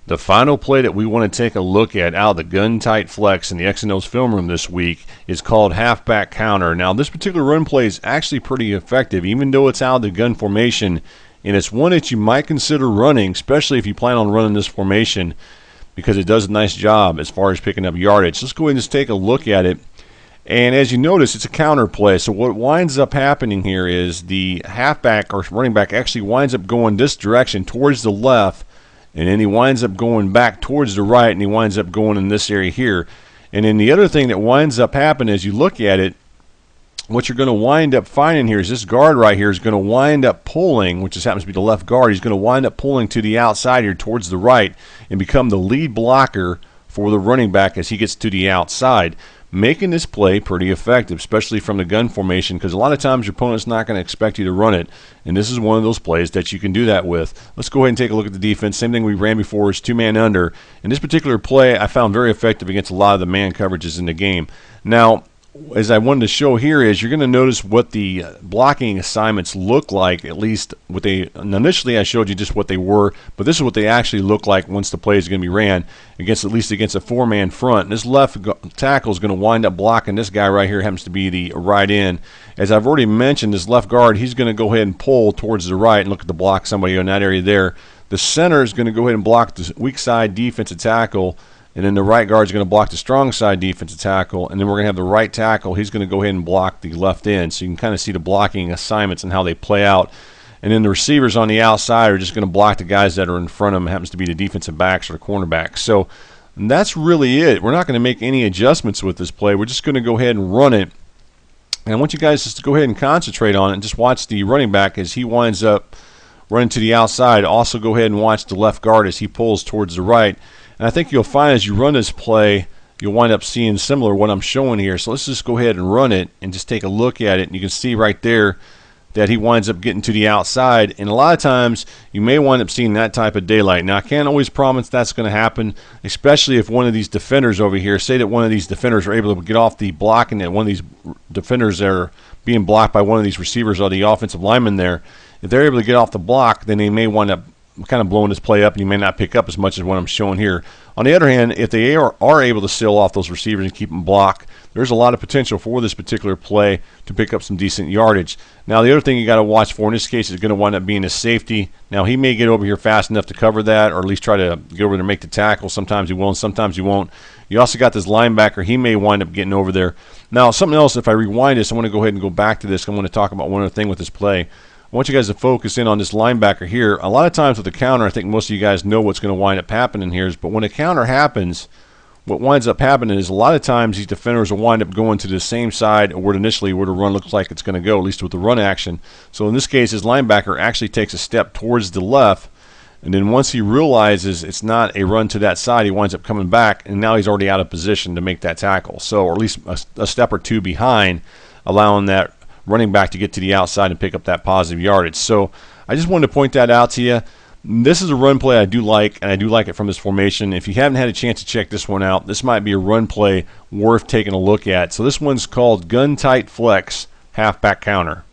The final play that we want to take a look at out of the gun tight flex in the X&O's film room this week is called halfback counter. Now, this particular run play is actually pretty effective, even though it's out of the gun formation, and it's one that you might consider running, especially if you plan on running this formation, because it does a nice job as far as picking up yardage. Let's go ahead and just take a look at it. And as you notice, it's a counter play. So what winds up happening here is the halfback or running back actually winds up going this direction towards the left, and then he winds up going back towards the right, and he winds up going in this area here. And then the other thing that winds up happening as you look at it, what you're going to wind up finding here is this guard right here is going to wind up pulling, which just happens to be the left guard. He's going to wind up pulling to the outside here towards the right and become the lead blocker for the running back as he gets to the outside, making this play pretty effective, especially from the gun formation, because a lot of times your opponent's not going to expect you to run it, and this is one of those plays that you can do that with. Let's go ahead and take a look at the defense. Same thing we ran before is two-man under, and this particular play I found very effective against a lot of the man coverages in the game. Now, as I wanted to show here is you're going to notice what the blocking assignments look like, at least what they initially I showed you just what they were, but this is what they actually look like once the play is going to be ran against, at least against a four-man front. And this left tackle is going to wind up blocking this guy right here, happens to be the right end. As I've already mentioned, this left guard, he's going to go ahead and pull towards the right and look at the block somebody in that area there. The center is going to go ahead and block the weak side defensive tackle, and then the right guard is going to block the strong side defensive tackle, and then we're going to have the right tackle. He's going to go ahead and block the left end. So you can kind of see the blocking assignments and how they play out. And then the receivers on the outside are just going to block the guys that are in front of them. It happens to be the defensive backs or the cornerbacks. So that's really it. We're not going to make any adjustments with this play. We're just going to go ahead and run it. And I want you guys just to go ahead and concentrate on it and just watch the running back as he winds up running to the outside. Also go ahead and watch the left guard as he pulls towards the right. And I think you'll find as you run this play, you'll wind up seeing similar to what I'm showing here. So let's just go ahead and run it and just take a look at it. And you can see right there that he winds up getting to the outside. And a lot of times you may wind up seeing that type of daylight. Now, I can't always promise that's going to happen, especially if one of these defenders over here, say that one of these defenders are able to get off the block, and that one of these defenders that are being blocked by one of these receivers or the offensive lineman there, if they're able to get off the block, then they may wind up kind of blowing this play up, and you may not pick up as much as what I'm showing here. On the other hand, if they are able to seal off those receivers and keep them blocked, there's a lot of potential for this particular play to pick up some decent yardage. Now, the other thing you got to watch for in this case is going to wind up being a safety. Now, he may get over here fast enough to cover that, or at least try to get over there and make the tackle. Sometimes he will, and sometimes he won't. You also got this linebacker. He may wind up getting over there. Now, something else, if I rewind this, I want to go ahead and go back to this. I want to talk about one other thing with this play. I want you guys to focus in on this linebacker here. A lot of times with the counter, I think most of you guys know what's going to wind up happening here. But when a counter happens, what winds up happening is a lot of times these defenders will wind up going to the same side where initially where the run looks like it's going to go, at least with the run action. So in this case, his linebacker actually takes a step towards the left, and then once he realizes it's not a run to that side, he winds up coming back, and now he's already out of position to make that tackle. So, or at least a step or two behind, allowing that running back to get to the outside and pick up that positive yardage. So I just wanted to point that out to you. This is a run play I do like, and I do like it from this formation. If you haven't had a chance to check this one out, this might be a run play worth taking a look at. So this one's called Gun Tight Flex Halfback Counter.